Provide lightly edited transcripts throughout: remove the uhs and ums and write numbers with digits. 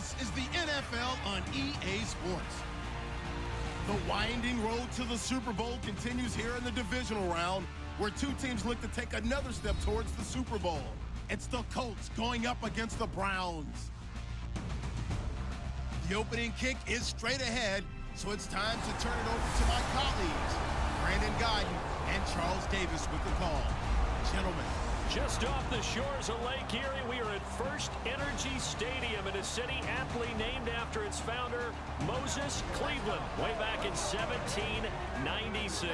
This is the NFL on EA Sports. The winding road to the Super Bowl continues here in the divisional round, where two teams look to take another step towards the Super Bowl. It's the Colts going up against the Browns. The opening kick is straight ahead, so it's time to turn it over to my colleagues, Brandon Godden and Charles Davis with the call. Gentlemen. Just off the shores of Lake Erie, we are at First Energy Stadium in a city aptly named after its founder, Moses Cleveland, way back in 1796.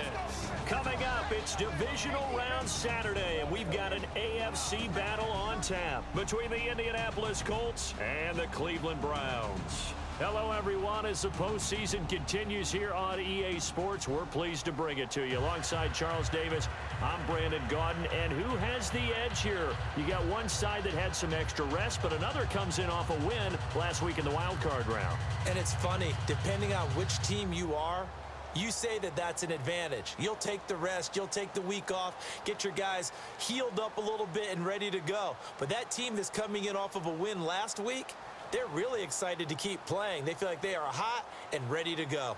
Coming up, it's Divisional Round Saturday, and we've got an AFC battle on tap between the Indianapolis Colts and the Cleveland Browns. Hello, everyone. As the postseason continues here on EA Sports, we're pleased to bring it to you. Alongside Charles Davis, I'm Brandon Godden. And who has the edge here? You got one side that had some extra rest, but another comes in off a win last week in the wild card round. And it's funny, depending on which team you are, you say that that's an advantage. You'll take the rest, you'll take the week off, get your guys healed up a little bit and ready to go. But that team that's coming in off of a win last week, they're really excited to keep playing. They feel like they are hot and ready to go.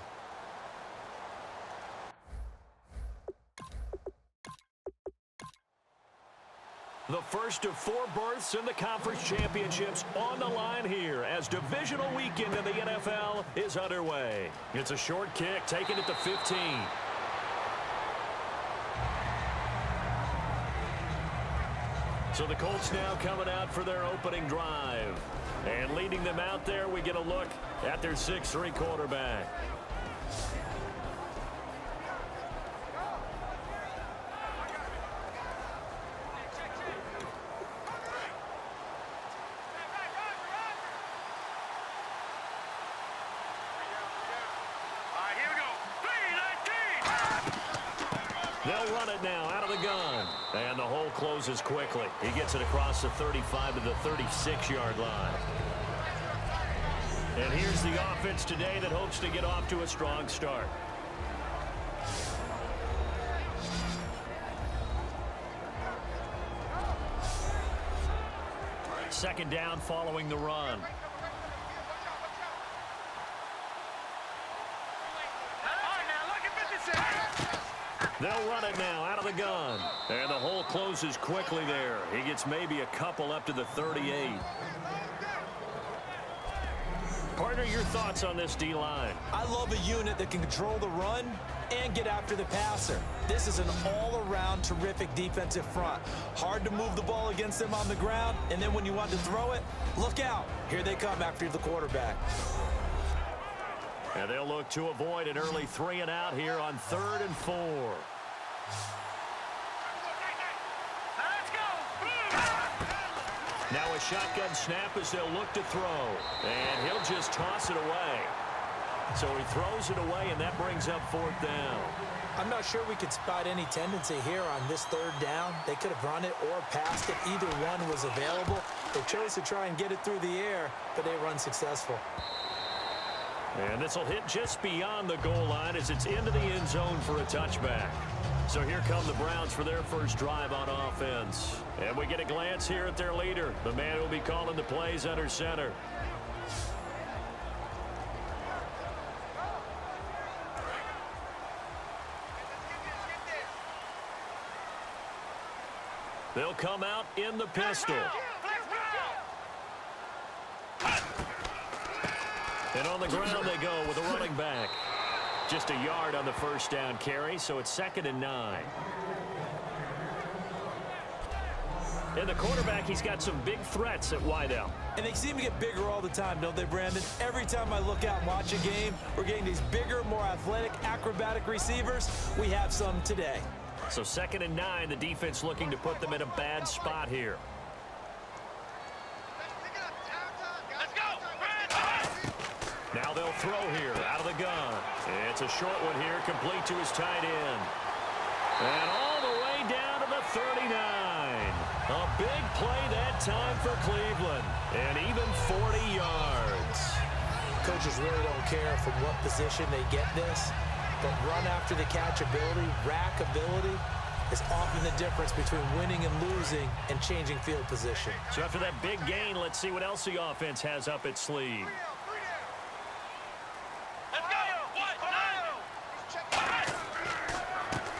The first of 4 berths in the conference championships on the line here as divisional weekend in the NFL is underway. It's a short kick taken at the 15. So the Colts now coming out for their opening drive. And leading them out there, we get a look at their 6'3" quarterback. They'll run it now out of the gun. And the hole closes quickly. He gets it across the 35 to the 36-yard line. And here's the offense today that hopes to get off to a strong start. Second down following the run. They'll run it now out of the gun. And the hole closes quickly there. He gets maybe a couple up to the 38. Partner, your thoughts on this D-line? I love a unit that can control the run and get after the passer. This is an all-around terrific defensive front. Hard to move the ball against them on the ground, and then when you want to throw it, look out. Here they come after the quarterback. And they'll look to avoid an early 3-and-out here on 3rd and 4. Now a shotgun snap as they'll look to throw. And he'll just toss it away. So he throws it away, and that brings up 4th down. I'm not sure we could spot any tendency here on this 3rd down. They could have run it or passed it. Either one was available. They chose to try and get it through the air, but they run successful. And this will hit just beyond the goal line as it's into the end zone for a touchback. So here come the Browns for their first drive on offense. And we get a glance here at their leader, the man who will be calling the plays under center. They'll come out in the pistol. And on the ground they go with a running back. Just a yard on the first down carry, so it's 2nd and 9. And the quarterback, he's got some big threats at wideout. And they seem to get bigger all the time, don't they, Brandon? Every time I look out and watch a game, we're getting these bigger, more athletic, acrobatic receivers. We have some today. So 2nd and 9, the defense looking to put them in a bad spot here. Now they'll throw here out of the gun. It's a short one here, complete to his tight end. And all the way down to the 39. A big play that time for Cleveland. And even 40 yards. Coaches really don't care from what position they get this. But run after the catch ability, rack ability, is often the difference between winning and losing and changing field position. So after that big gain, let's see what else the offense has up its sleeve.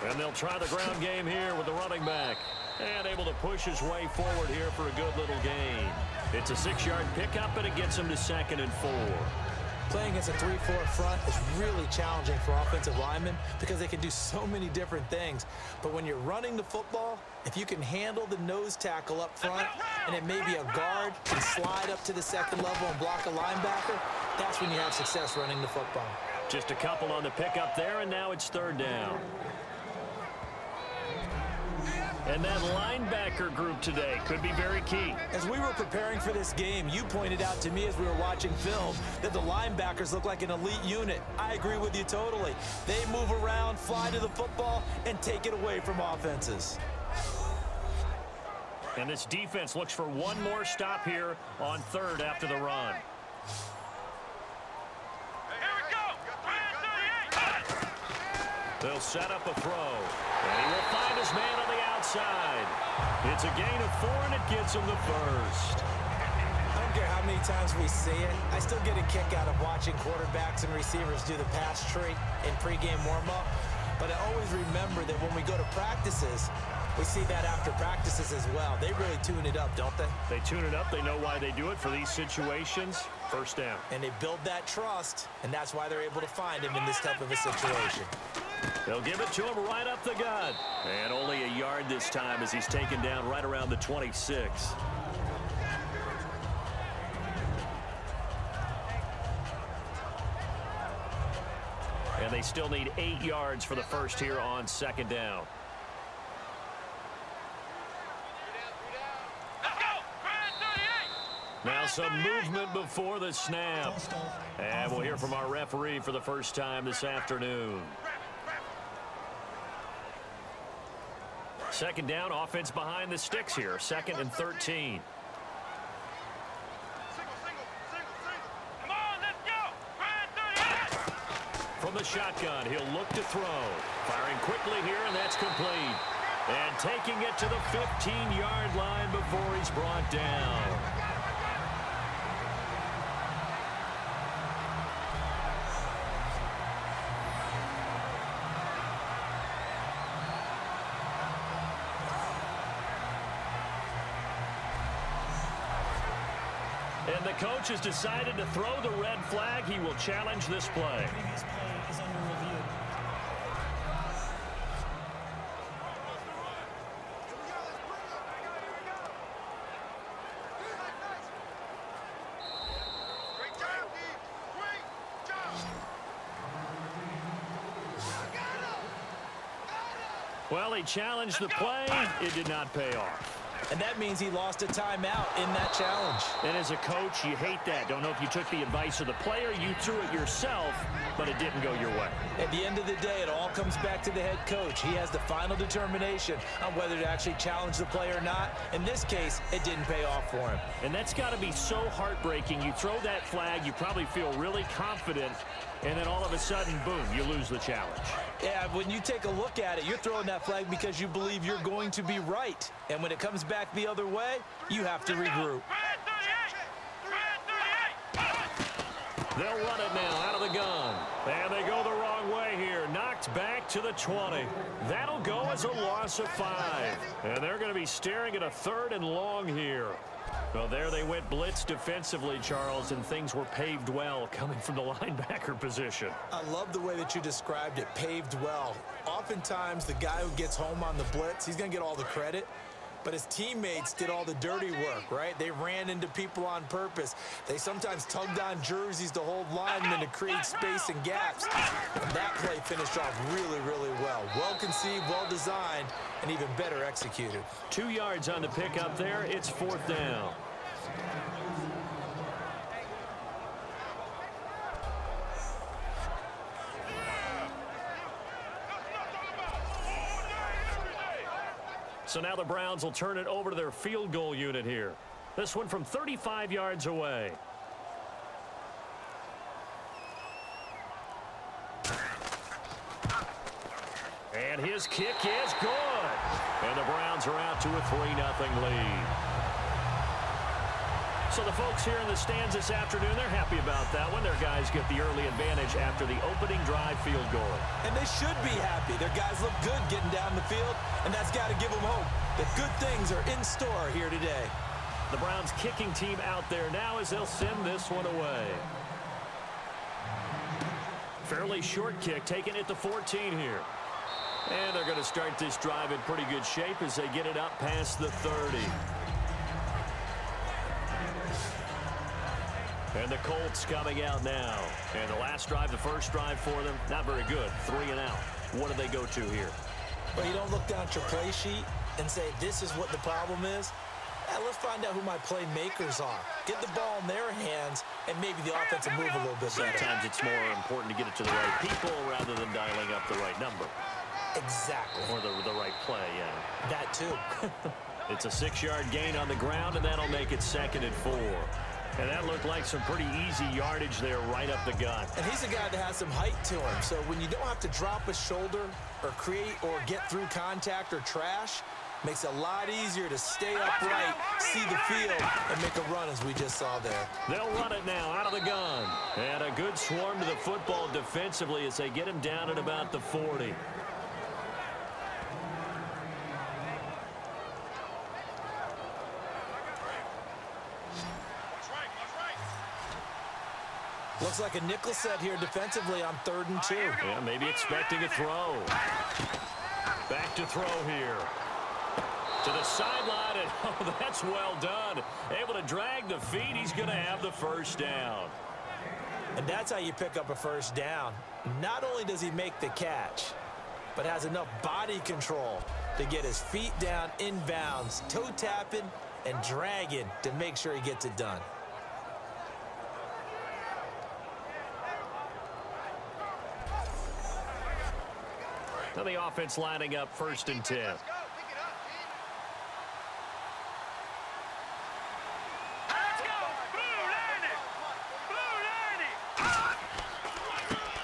And they'll try the ground game here with the running back. And able to push his way forward here for a good little gain. It's a 6-yard pickup, and it gets him to 2nd and 4. Playing against a 3-4 front is really challenging for offensive linemen because they can do so many different things. But when you're running the football, if you can handle the nose tackle up front, and it may be a guard, and slide up to the 2nd level and block a linebacker, that's when you have success running the football. Just a couple on the pickup there, and now it's 3rd down. And that linebacker group today could be very key. As we were preparing for this game, you pointed out to me as we were watching film that the linebackers look like an elite unit. I agree with you totally. They move around, fly to the football, and take it away from offenses. And this defense looks for one more stop here on 3rd after the run. They'll set up a throw. And he will find his man on the outside. It's a gain of 4, and it gets him the 1st. I don't care how many times we see it. I still get a kick out of watching quarterbacks and receivers do the pass tree in pregame warm-up. But I always remember that when we go to practices, we see that after practices as well. They really tune it up, don't they? They tune it up. They know why they do it for these situations. 1st down. And they build that trust, and that's why they're able to find him in this type of a situation. They'll give it to him right up the gut. And only a yard this time as he's taken down right around the 26. And they still need 8 yards for the 1st here on 2nd down. Now some movement before the snap. And we'll hear from our referee for the first time this afternoon. 2nd down, offense behind the sticks here. 2nd and 13. From the shotgun, he'll look to throw. Firing quickly here, and that's complete. And taking it to the 15-yard line before he's brought down. And the coach has decided to throw the red flag. He will challenge this play. Previous play is under review. Well, he challenged the play. It did not pay off. And that means he lost a timeout in that challenge. And as a coach, you hate that. Don't know if you took the advice of the player, you threw it yourself, but it didn't go your way. At the end of the day, it all comes back to the head coach. He has the final determination on whether to actually challenge the play or not. In this case, it didn't pay off for him. And that's got to be so heartbreaking. You throw that flag, you probably feel really confident, and then all of a sudden, boom, you lose the challenge. Yeah, when you take a look at it, you're throwing that flag because you believe you're going to be right. And when it comes back the other way, you have to regroup. They'll run it now out of the gun. And they go the wrong way here. Knocked back to the 20. That'll go as a loss of 5. And they're going to be staring at a 3rd and long here. Well, there they went blitz defensively, Charles, and things were paved well coming from the linebacker position. I love the way that you described it, paved well. Oftentimes, the guy who gets home on the blitz, he's going to get all the credit. But his teammates did all the dirty work, right? They ran into people on purpose. They sometimes tugged on jerseys to hold linemen to create space and gaps. And that play finished off really, really well. Well conceived, well designed, and even better executed. 2 yards on the pickup there. It's 4th down. So now the Browns will turn it over to their field goal unit here. This one from 35 yards away. And his kick is good. And the Browns are out to a 3-0 lead. So the folks here in the stands this afternoon, they're happy about that one. Their guys get the early advantage after the opening drive field goal. And they should be happy. Their guys look good getting down the field, and that's got to give them hope that good things are in store here today. The Browns kicking team out there now as they'll send this one away. Fairly short kick, taking it to 14 here. And they're going to start this drive in pretty good shape as they get it up past the 30. And the Colts coming out now. And the last drive, the first drive for them, not very good. 3 and out. What do they go to here? Well, you don't look down at your play sheet and say, this is what the problem is. Let's find out who my playmakers are. Get the ball in their hands, and maybe the offense will move a little bit better. Sometimes it's more important to get it to the right people rather than dialing up the right number. Exactly. Or the right play, yeah. That too. It's a 6-yard gain on the ground, and that'll make it 2nd and 4. And that looked like some pretty easy yardage there right up the gut. And he's a guy that has some height to him. So when you don't have to drop a shoulder or create or get through contact or trash, makes it a lot easier to stay upright, see the field, and make a run as we just saw there. They'll run it now out of the gun. And a good swarm to the football defensively as they get him down at about the 40. Looks like a nickel set here defensively on 3rd and 2. Yeah, maybe expecting a throw. Back to throw here. To the sideline, and oh, that's well done. Able to drag the feet. He's going to have the first down. And that's how you pick up a first down. Not only does he make the catch, but has enough body control to get his feet down inbounds, toe tapping and dragging to make sure he gets it done. Now the offense lining up 1st and 10.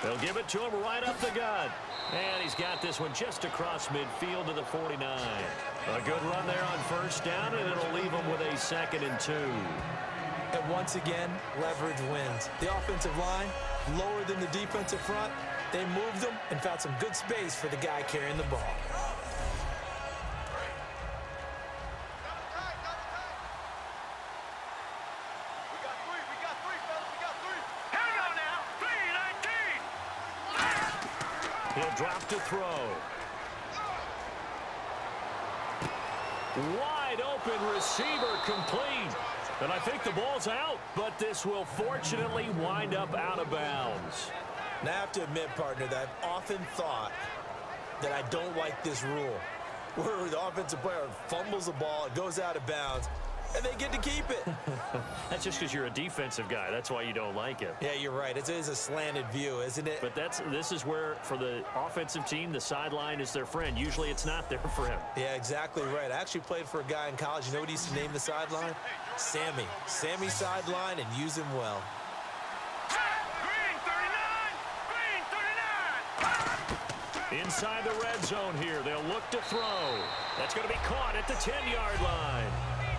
They'll give it to him right up the gut. And he's got this one just across midfield to the 49. A good run there on 1st down, and it'll leave him with a 2nd and 2. And once again, leverage wins. The offensive line, lower than the defensive front. They moved them and found some good space for the guy carrying the ball. He'll drop to throw. Wide open receiver complete. And I think the ball's out, but this will fortunately wind up out of bounds. Now, I have to admit, partner, that I've often thought that I don't like this rule, where the offensive player fumbles the ball, it goes out of bounds, and they get to keep it. That's just because you're a defensive guy. That's why you don't like it. Yeah, you're right. It is a slanted view, isn't it? But this is where, for the offensive team, the sideline is their friend. Usually it's not there for him. Yeah, exactly right. I actually played for a guy in college. You know what he used to name the sideline? Sammy. Sammy sideline, and use him well. Inside the red zone here. They'll look to throw. That's going to be caught at the 10-yard line.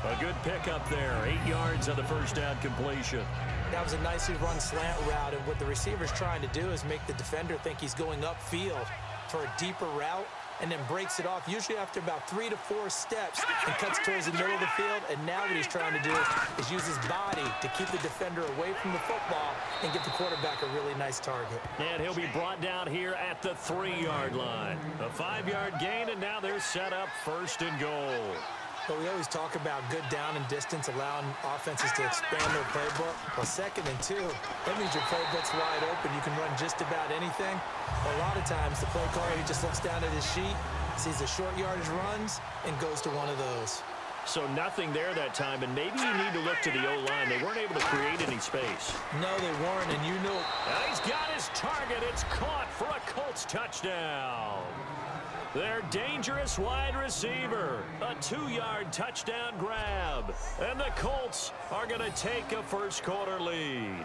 A good pickup there. 8 yards on the first down completion. That was a nicely run slant route, and what the receiver's trying to do is make the defender think he's going upfield for a deeper route, and then breaks it off, usually after about 3 to 4 steps, and cuts towards the middle of the field. And now what he's trying to do is use his body to keep the defender away from the football and give the quarterback a really nice target. And he'll be brought down here at the 3-yard line. A 5-yard gain, and now they're set up 1st and goal. But we always talk about good down and distance, allowing offenses to expand their playbook. Well, 2nd and 2, that means your playbook's wide open. You can run just about anything. A lot of times, the play caller, he just looks down at his sheet, sees the short yardage runs, and goes to one of those. So nothing there that time, and maybe you need to look to the O-line. They weren't able to create any space. No, they weren't, and you know. And he's got his target. It's caught for a Colts touchdown. Their dangerous wide receiver. A 2-yard touchdown grab. And the Colts are going to take a first-quarter lead.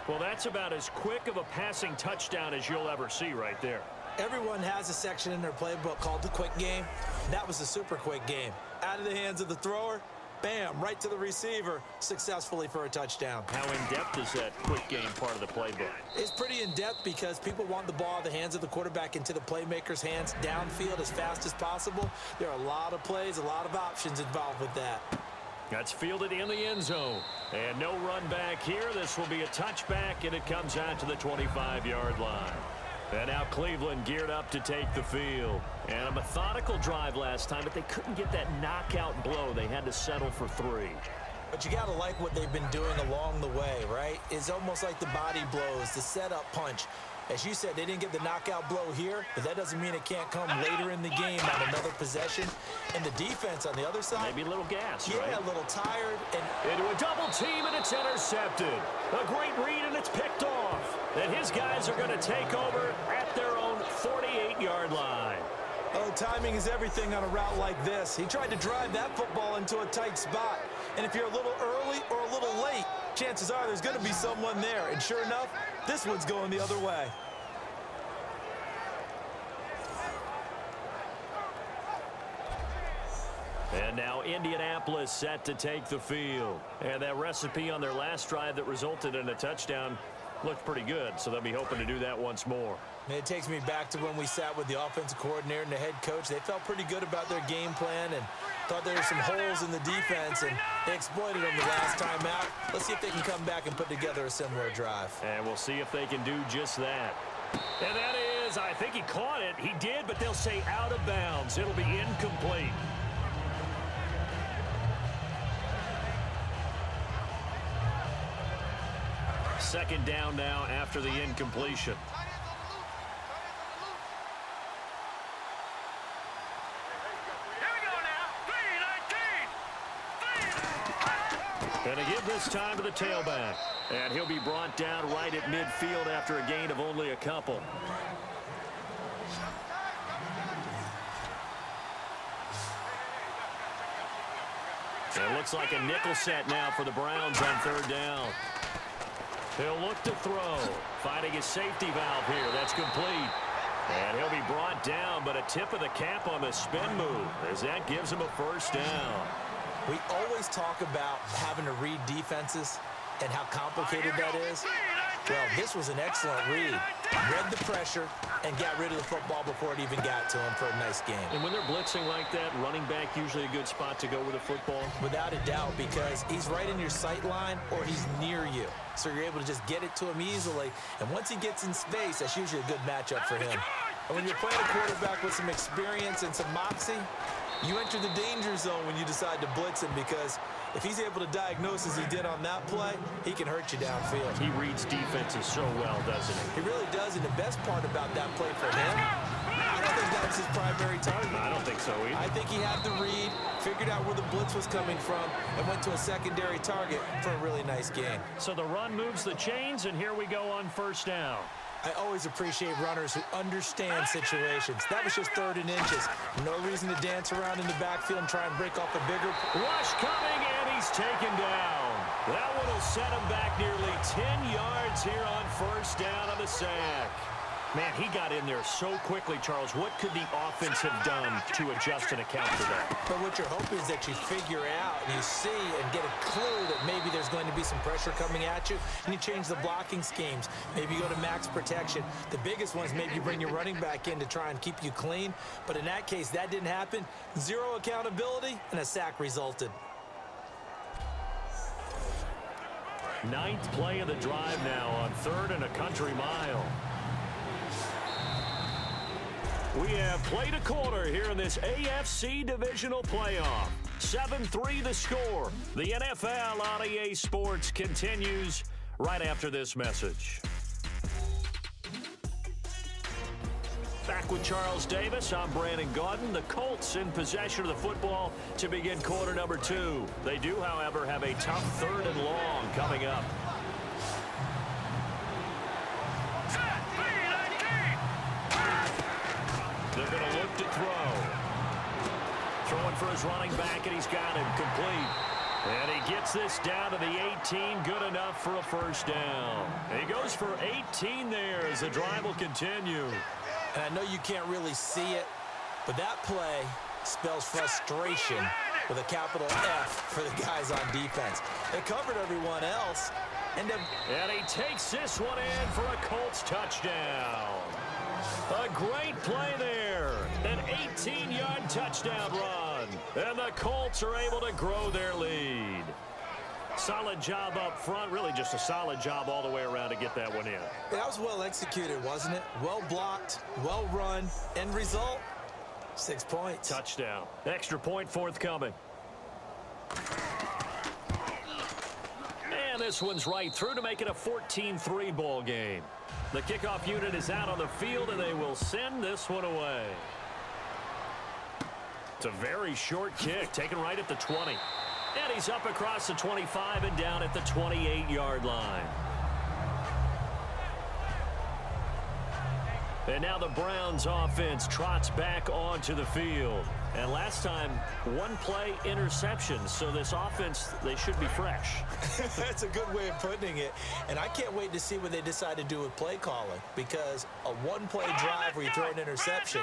Well, that's about as quick of a passing touchdown as you'll ever see right there. Everyone has a section in their playbook called the quick game. That was the super quick game. Out of the hands of the thrower, bam, right to the receiver, successfully for a touchdown. How in-depth is that quick game part of the playbook? It's pretty in-depth because people want the ball out of the hands of the quarterback into the playmaker's hands downfield as fast as possible. There are a lot of plays, a lot of options involved with that. That's fielded in the end zone. And no run back here. This will be a touchback, and it comes out to the 25-yard line. And now Cleveland geared up to take the field. And a methodical drive last time, but they couldn't get that knockout blow. They had to settle for 3. But you got to like what they've been doing along the way, right? It's almost like the body blows, the setup punch. As you said, they didn't get the knockout blow here, but that doesn't mean it can't come later in the game on another possession. And the defense on the other side, maybe a little gas, yeah, right? A little tired. And into a double team, and it's intercepted. A great read, and it's picked off. And his guys are going to take over at their own 48-yard line. Oh, timing is everything on a route like this. He tried to drive that football into a tight spot. And if you're a little early or a little late, chances are there's going to be someone there. And sure enough, this one's going the other way. And now Indianapolis set to take the field. And that recipe on their last drive that resulted in a touchdown looked pretty good, so they'll be hoping to do that once more. And it takes me back to when we sat with the offensive coordinator and the head coach. They felt pretty good about their game plan and thought there were some holes in the defense, and they exploited them the last time out. Let's see if they can come back and put together a similar drive. And we'll see if they can do just that. And that is, I think he caught it. He did, but they'll say out of bounds. It'll be incomplete. Second down now after the incompletion. And to give this time to the tailback. And he'll be brought down right at midfield after a gain of only a couple. It looks like a nickel set now for the Browns on third down. He'll look to throw. Finding his safety valve here. That's complete. And he'll be brought down, but a tip of the cap on the spin move as that gives him a first down. We always talk about having to read defenses and how complicated that is. Well, this was an excellent read. Read the pressure and got rid of the football before it even got to him for a nice game. And when they're blitzing like that, running back usually a good spot to go with the football? Without a doubt, because he's right in your sight line or he's near you. So you're able to just get it to him easily. And once he gets in space, that's usually a good matchup for him. And when you're playing a quarterback with some experience and some moxie, you enter the danger zone when you decide to blitz him, because if he's able to diagnose as he did on that play, he can hurt you downfield. He reads defenses so well, doesn't he? He really does, and the best part about that play for him, I don't think that was his primary target. I don't think so either. I think he had the read, figured out where the blitz was coming from, and went to a secondary target for a really nice game. So the run moves the chains, and here we go on first down. I always appreciate runners who understand situations. That was just 3rd and inches. No reason to dance around in the backfield and try and break off a bigger. Rush coming, and he's taken down. That one will set him back nearly 10 yards here on first down on the sack. Man, he got in there so quickly, Charles. What could the offense have done to adjust and account for that? But what you're hoping is that you figure out and you see and get a clue that maybe there's going to be some pressure coming at you, and you change the blocking schemes. Maybe you go to max protection. The biggest one is maybe you bring your running back in to try and keep you clean. But in that case, that didn't happen. Zero accountability, and a sack resulted. 9th play of the drive now on 3rd and a country mile. We have played a quarter here in this AFC Divisional playoff. 7-3 the score. The NFL on EA Sports continues right after this message. Back with Charles Davis, I'm Brandon Gaudin. The Colts in possession of the football to begin quarter number 2. They do, however, have a tough 3rd and long coming up. They're going to look to throw. Throwing for his running back, and he's got him complete. And he gets this down to the 18, good enough for a first down. And he goes for 18 there as the drive will continue. And I know you can't really see it, but that play spells frustration with a capital F for the guys on defense. They covered everyone else. And he takes this one in for a Colts touchdown. A great play there. An 18-yard touchdown run. And the Colts are able to grow their lead. Solid job up front. Really just a solid job all the way around to get that one in. That was well executed, wasn't it? Well blocked, well run. End result, 6 points. Touchdown. Extra point forthcoming. And this one's right through to make it a 14-3 ball game. The kickoff unit is out on the field, and they will send this one away. It's a very short kick, taken right at the 20. And he's up across the 25 and down at the 28-yard line. And now the Browns offense trots back onto the field. And last time, one play interception. So this offense, they should be fresh. That's a good way of putting it. And I can't wait to see what they decide to do with play calling. Because a one-play drive where you throw an interception,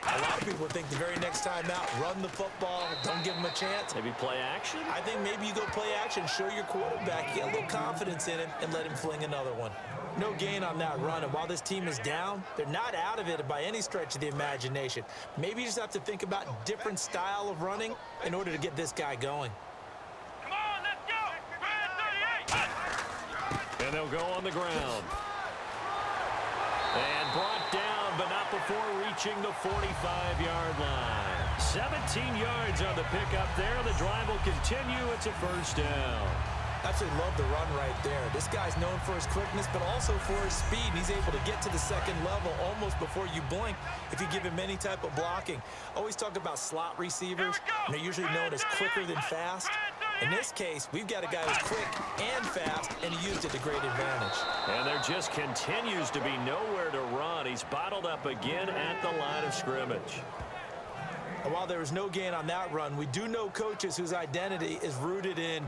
a lot of people think the very next time out, run the football, don't give them a chance. Maybe play action? I think maybe you go play action, show your quarterback, get a little confidence in him, and let him fling another one. No gain on that run, and while this team is down, they're not out of it by any stretch of the imagination. Maybe you just have to think about a different style of running in order to get this guy going. Come on, let's go! 38! And they'll go on the ground. And brought down, but not before reaching the 45-yard line. 17 yards on the pickup there. The drive will continue. It's a first down. Absolutely love the run right there. This guy's known for his quickness, but also for his speed. And he's able to get to the second level almost before you blink if you give him any type of blocking. Always talk about slot receivers, and they're usually known as quicker than fast. In this case, we've got a guy who's quick and fast, and he used it to great advantage. And there just continues to be nowhere to run. He's bottled up again at the line of scrimmage. And while there was no gain on that run, we do know coaches whose identity is rooted in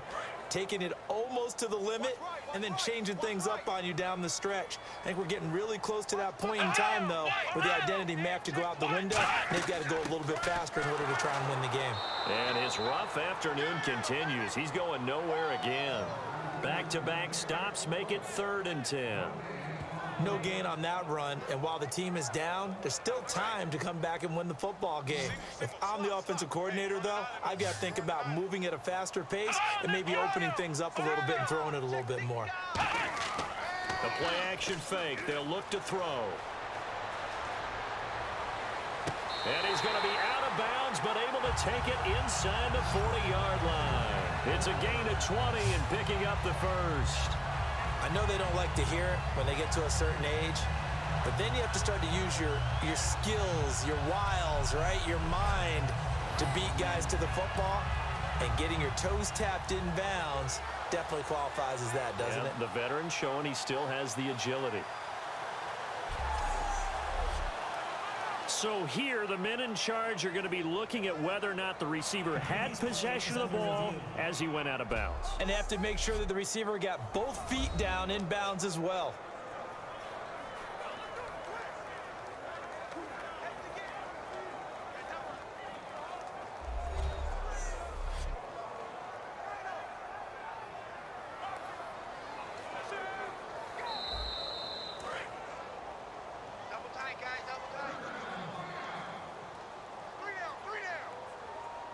taking it almost to the limit and then changing things up on you down the stretch. I think we're getting really close to that point in time, though, where the identity may have to go out the window. And they've got to go a little bit faster in order to try and win the game. And his rough afternoon continues. He's going nowhere again. Back-to-back stops make it 3rd and 10. No gain on that run, and while the team is down, there's still time to come back and win the football game. If I'm the offensive coordinator, though, I've got to think about moving at a faster pace and maybe opening things up a little bit and throwing it a little bit more. The play-action fake. They'll look to throw. And he's going to be out of bounds, but able to take it inside the 40-yard line. It's a gain of 20 and picking up the first. I know they don't like to hear it when they get to a certain age, but then you have to start to use your skills, your wiles, right, your mind to beat guys to the football, and getting your toes tapped in bounds definitely qualifies as that, doesn't it? The veteran showing he still has the agility. So here, the men in charge are going to be looking at whether or not the receiver had possession of the ball as he went out of bounds. And they have to make sure that the receiver got both feet down in bounds as well.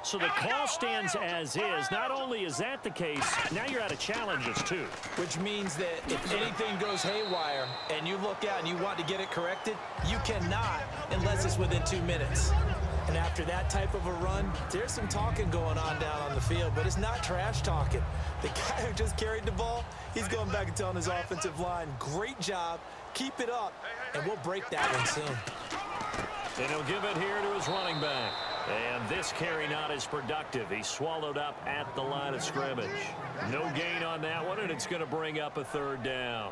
So the call stands as is. Not only is that the case, now you're out of challenges too. Which means that if anything goes haywire and you look out and you want to get it corrected, you cannot unless it's within 2 minutes. And after that type of a run, there's some talking going on down on the field, but it's not trash talking. The guy who just carried the ball, he's going back and telling his offensive line, great job, keep it up, and we'll break that one soon. And he'll give it here to his running back. And this carry not as productive. He's swallowed up at the line of scrimmage. No gain on that one, and it's going to bring up a 3rd down.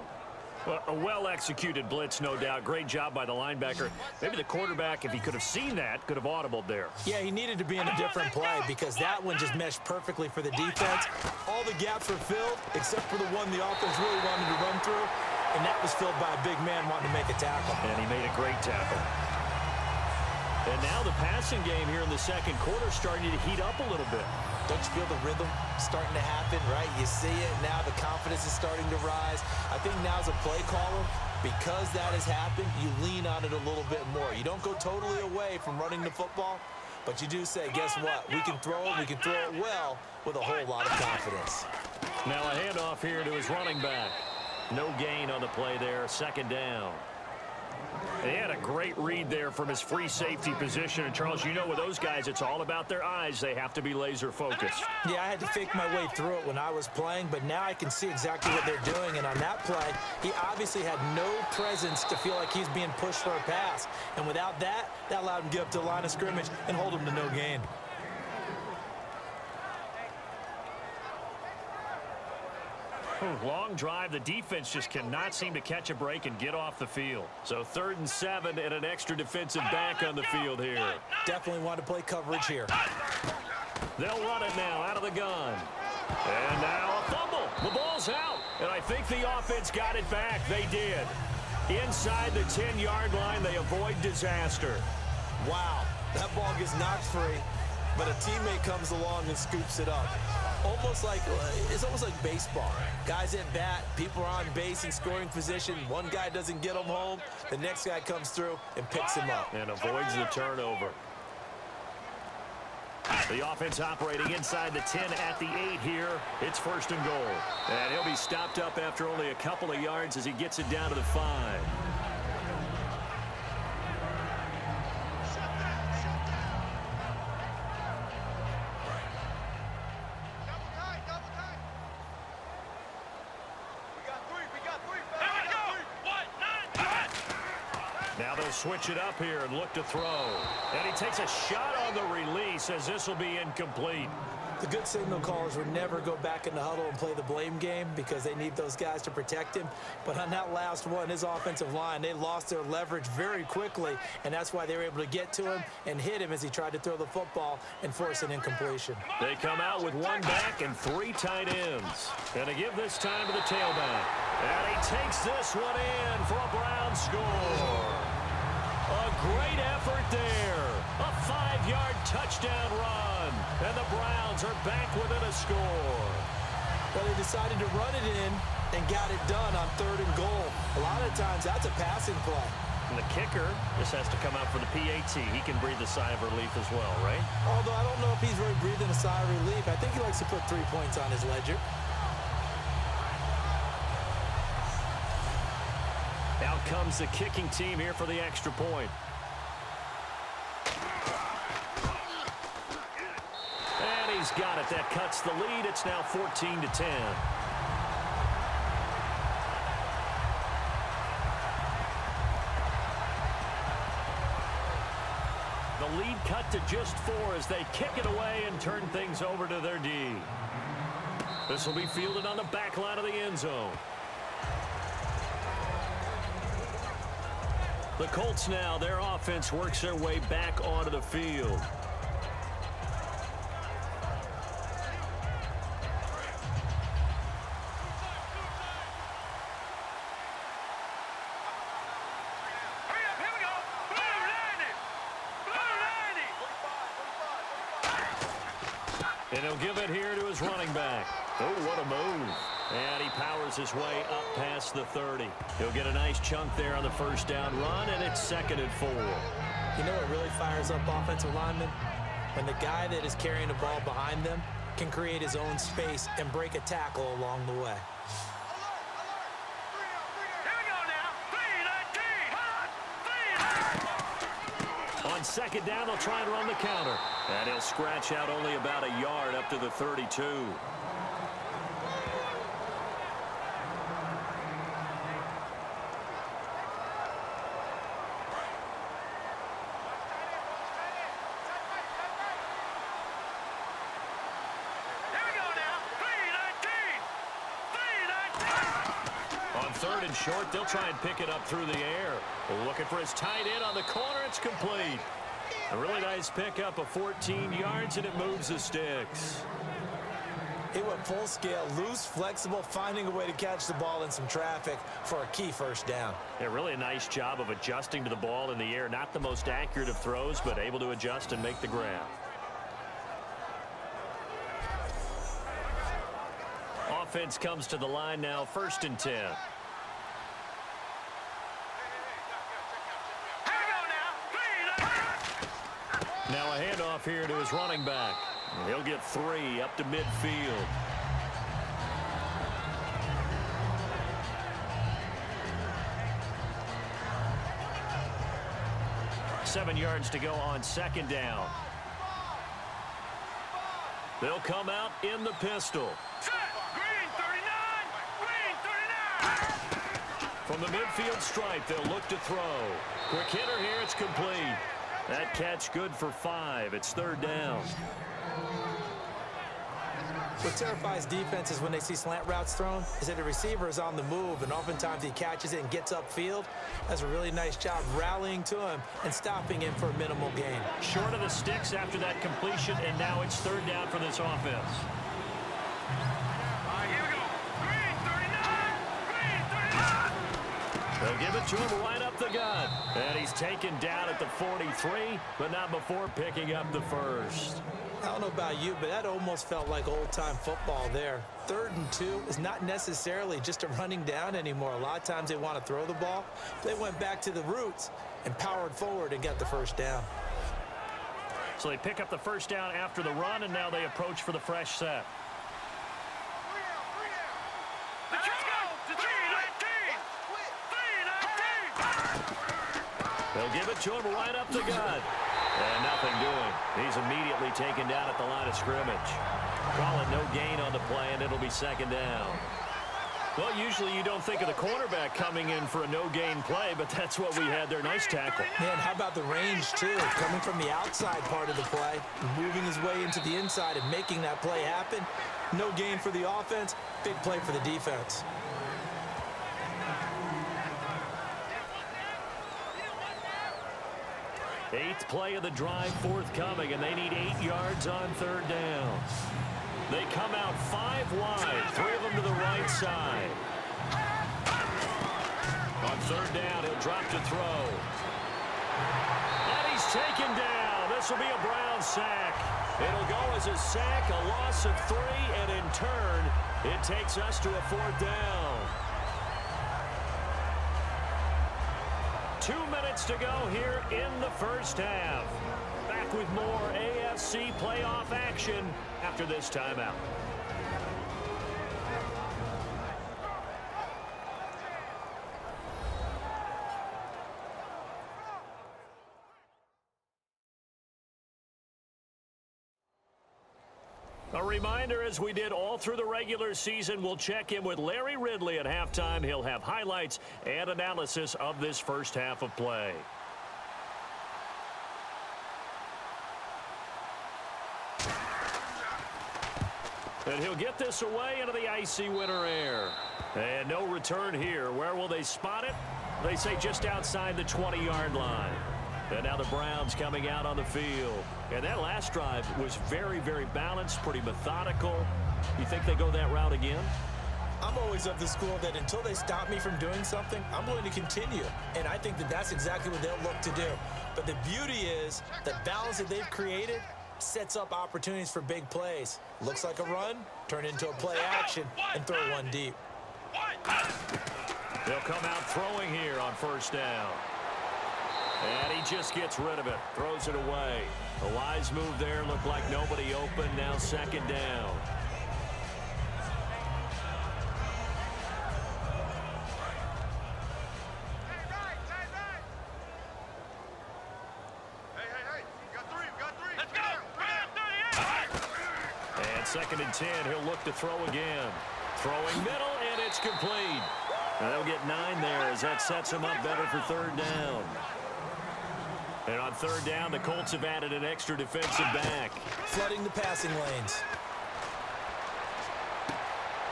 Well, a well-executed blitz, no doubt. Great job by the linebacker. Maybe the quarterback, if he could have seen that, could have audibled there. Yeah, he needed to be in a different play because that one just meshed perfectly for the defense. All the gaps were filled except for the one the offense really wanted to run through. and that was filled by a big man wanting to make a tackle. And he made a great tackle. And now the passing game here in the second quarter starting to heat up a little bit. Don't you feel the rhythm starting to happen, right? You see it, now the confidence is starting to rise. I think now as a play caller, because that has happened, you lean on it a little bit more. You don't go totally away from running the football, but you do say, guess what? We can throw it, we can throw it well with a whole lot of confidence. Now a handoff here to his running back. No gain on the play there, second down. And he had a great read there from his free safety position. And, Charles, you know with those guys, it's all about their eyes. They have to be laser focused. Yeah, I had to fake my way through it when I was playing, but now I can see exactly what they're doing. And on that play, he obviously had no presence to feel like he's being pushed for a pass. And without that, that allowed him to get up to the line of scrimmage and hold him to no gain. Long drive. The defense just cannot seem to catch a break and get off the field. So 3rd and 7 and an extra defensive back on the field here. Definitely want to play coverage here. They'll run it now out of the gun. And now a fumble. The ball's out. And I think the offense got it back. They did. Inside the 10-yard line, they avoid disaster. Wow, that ball gets knocked free, but a teammate comes along and scoops it up. It's almost like baseball. Guys at bat, people are on base in scoring position. One guy doesn't get him home. The next guy comes through and picks him up. And avoids the turnover. The offense operating inside the 10 at the 8 here. It's 1st and goal. And he'll be stopped up after only a couple of yards as he gets it down to the 5. Now they'll switch it up here and look to throw. And he takes a shot on the release as this will be incomplete. The good signal callers would never go back in the huddle and play the blame game because they need those guys to protect him. But on that last one, his offensive line, they lost their leverage very quickly, and that's why they were able to get to him and hit him as he tried to throw the football and force an incompletion. They come out with 1 back and 3 tight ends. And to give this time to the tailback. And he takes this one in for a Browns score. A great effort there. A 5-yard touchdown run. And the Browns are back within a score. Well, they decided to run it in and got it done on 3rd and goal. A lot of times, that's a passing play. And the kicker, this has to come out for the PAT. He can breathe a sigh of relief as well, right? Although I don't know if he's really breathing a sigh of relief. I think he likes to put 3 points on his ledger. Out comes the kicking team here for the extra point. And he's got it. That cuts the lead. It's now 14-10. The lead cut to just 4 as they kick it away and turn things over to their D. This will be fielded on the back line of the end zone. The Colts now, their offense works their way back onto the field. And he'll give it here to his running back. Oh, what a move. And he powers his way up past the 30. He'll get a nice chunk there on the 1st down run, and it's 2nd and 4. You know what really fires up offensive linemen? When the guy that is carrying the ball behind them can create his own space and break a tackle along the way. On 2nd down, they'll try and run the counter. And he'll scratch out only about a yard up to the 32. On 3rd and short, they'll try and pick it up through the air. Looking for his tight end on the corner. It's complete. A really nice pickup of 14 yards, and it moves the sticks. He went full scale, loose, flexible, finding a way to catch the ball in some traffic for a key first down. Yeah, really a nice job of adjusting to the ball in the air. Not the most accurate of throws, but able to adjust and make the grab. Offense comes to the line now, 1st and 10. Now a handoff here to his running back. He'll get 3 up to midfield. Seven yards to go on 2nd down. They'll come out in the pistol. Green 39! From the midfield stripe, they'll look to throw. Quick hitter here, it's complete. That catch good for 5. It's 3rd down. What terrifies defenses when they see slant routes thrown is that the receiver is on the move, and oftentimes he catches it and gets upfield. Does a really nice job rallying to him and stopping him for a minimal gain. Short of the sticks after that completion, and now it's 3rd down for this offense. Here we go. Green 39! Green 39! They'll give it to him right up the gut. And he's taken down at the 43, but not before picking up the 1st. I don't know about you, but that almost felt like old-time football there. 3rd and 2 is not necessarily just a running down anymore. A lot of times they want to throw the ball. They went back to the roots and powered forward and got the 1st down. So they pick up the 1st down after the run, and now they approach for the fresh set. Let's go! 319! They'll give it to him right up the gut. And nothing doing. He's immediately taken down at the line of scrimmage. Call it no gain on the play, and it'll be 2nd down. Well, usually you don't think of the cornerback coming in for a no-gain play, but that's what we had there. Nice tackle. Man, how about the range, too? Coming from the outside part of the play, moving his way into the inside and making that play happen. No gain for the offense, big play for the defense. Eighth play of the drive forthcoming, and they need 8 yards on 3rd down. They come out 5 wide, 3 of them to the right side. On 3rd down, he'll drop to throw. And he's taken down. This will be a Brown sack. It'll go as a sack, a loss of 3, and in turn, it takes us to a 4th down. 2 minutes to go here in the 1st half. Back with more AFC playoff action after this timeout. A reminder, as we did all through the regular season, we'll check in with Larry Ridley at halftime. He'll have highlights and analysis of this 1st half of play. And he'll get this away into the icy winter air. And no return here. Where will they spot it? They say just outside the 20-yard line. And now the Browns coming out on the field. And that last drive was very, very balanced, pretty methodical. You think they go that route again? I'm always of the school that until they stop me from doing something, I'm going to continue. And I think that that's exactly what they'll look to do. But the beauty is the balance that they've created sets up opportunities for big plays. Looks like a run, turn into a play action, and throw one deep. They'll come out throwing here on 1st down. And he just gets rid of it, throws it away. A wise move there, looked like nobody open, now 2nd down. Let's go! 38! And 2nd and 10, he'll look to throw again. Throwing middle, and it's complete. And they'll get 9 there as that sets him up better for 3rd down. And on 3rd down, the Colts have added an extra defensive back. Flooding the passing lanes.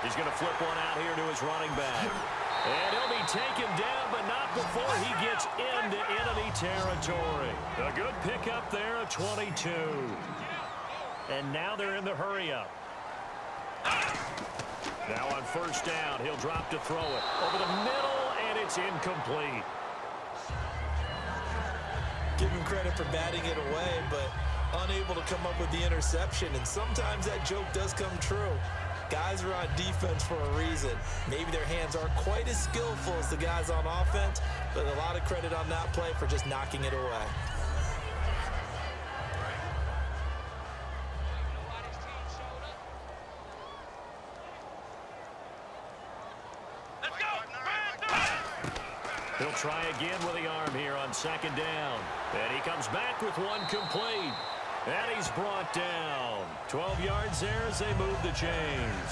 He's going to flip one out here to his running back. And he'll be taken down, but not before he gets into enemy territory. A good pickup there, a 22. And now they're in the hurry-up. Now on first down, he'll drop to throw it. Over the middle, and it's incomplete. Give him credit for batting it away, but unable to come up with the interception. And sometimes that joke does come true. Guys are on defense for a reason. Maybe their hands aren't quite as skillful as the guys on offense, but a lot of credit on that play for just knocking it away. He'll try again with the arm here on second down. And he comes back with one complete. And he's brought down. 12 yards there as they move the chains.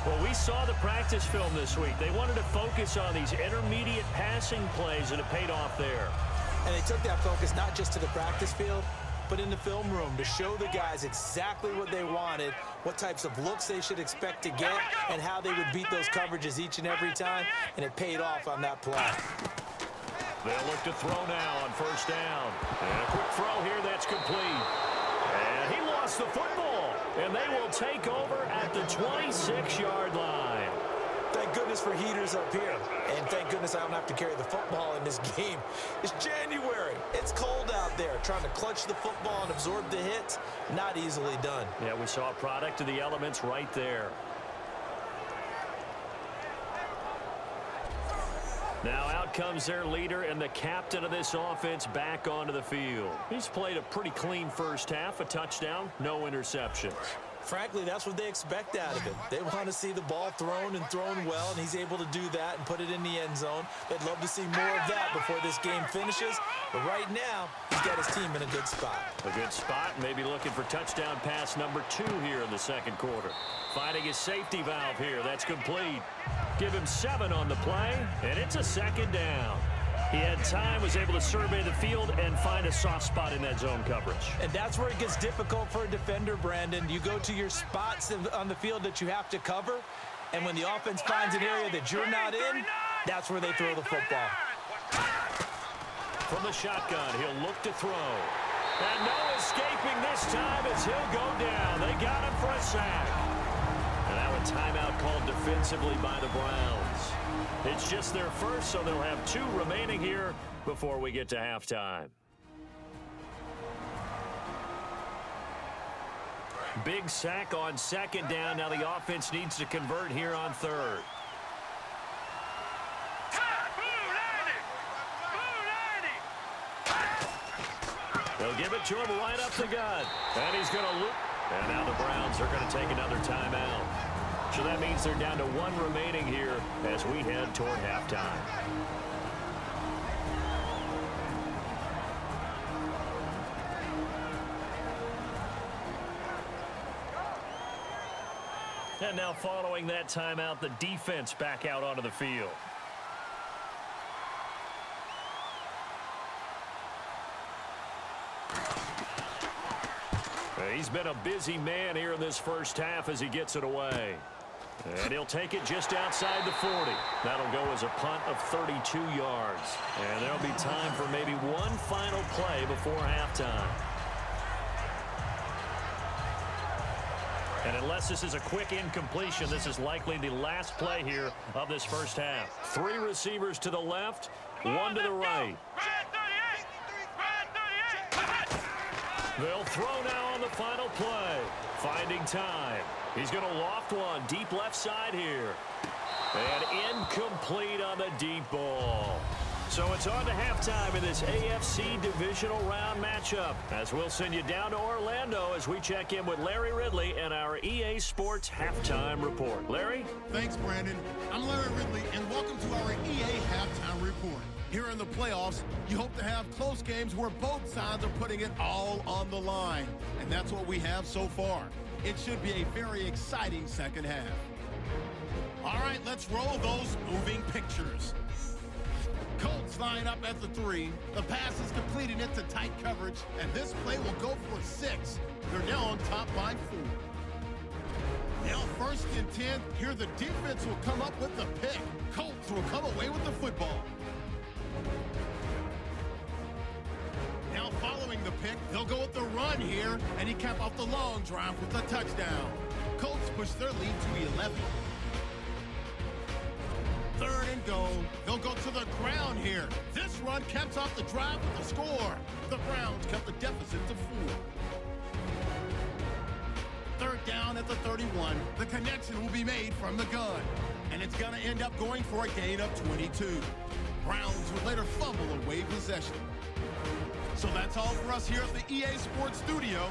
Well, we saw the practice film this week. They wanted to focus on these intermediate passing plays, and it paid off there. And they took that focus not just to the practice field, but in the film room to show the guys exactly what they wanted, what types of looks they should expect to get, and how they would beat those coverages each and every time, and it paid off on that play. They'll look to throw now on first down. And a quick throw here that's complete. And he lost the football, and they will take over at the 26-yard line. Thank goodness for heaters up here. And thank goodness I don't have to carry the football in this game. It's January. It's cold out there. Trying to clutch the football and absorb the hits, not easily done. Yeah, we saw a product of the elements right there. Now out comes their leader and the captain of this offense back onto the field. He's played a pretty clean first half, a touchdown, no interceptions. Frankly, that's what they expect out of him. They want to see the ball thrown and thrown well, and he's able to do that and put it in the end zone. They'd love to see more of that before this game finishes. But right now, he's got his team in a good spot. A good spot, maybe looking for touchdown pass number 2 here in the second quarter. Finding his safety valve here. That's complete. Give him 7 on the play, and it's a second down. He had time, was able to survey the field and find a soft spot in that zone coverage. And that's where it gets difficult for a defender, Brandon. You go to your spots on the field that you have to cover, and when the offense finds an area that you're not in, that's where they throw the football. From the shotgun, he'll look to throw. And no escaping this time as he'll go down. They got him for a sack. And now a timeout called defensively by the Browns. It's just their first, so they'll have 2 remaining here before we get to halftime. Big sack on second down. Now the offense needs to convert here on third. They'll give it to him right up the gut. And he's going to loop. And now the Browns are going to take another timeout. So that means they're down to 1 remaining here as we head toward halftime. And now following that timeout, the defense back out onto the field. He's been a busy man here in this first half as he gets it away. And he'll take it just outside the 40. That'll go as a punt of 32 yards. And there'll be time for maybe one final play before halftime. And unless this is a quick incompletion, this is likely the last play here of this first half. 3 receivers to the left, 1 to the right. They'll throw now on the final play. Finding time. He's going to loft one deep left side here. And incomplete on the deep ball. So it's on to halftime in this AFC Divisional round matchup, as we'll send you down to Orlando as we check in with Larry Ridley and our EA Sports Halftime Report. Larry? Thanks, Brandon. I'm Larry Ridley, and welcome to our EA Halftime Report. Here in the playoffs, you hope to have close games where both sides are putting it all on the line. And that's what we have so far. It should be a very exciting second half. All right, let's roll those moving pictures. Colts line up at the 3. The pass is completed into tight coverage, and this play will go for 6. They're now on top by 4. Now 1st and 10. Here the defense will come up with the pick. Colts will come away with the football. Now following the pick, they'll go with the run here, and he capped off the long drive with a touchdown. Colts push their lead to 11. 3rd and goal. They'll go to the ground here. This run caps off the drive with the score. The Browns kept the deficit to 4. 3rd down at the 31. The connection will be made from the gun. And it's going to end up going for a gain of 22. Browns would later fumble away possession. So that's all for us here at the EA Sports Studio.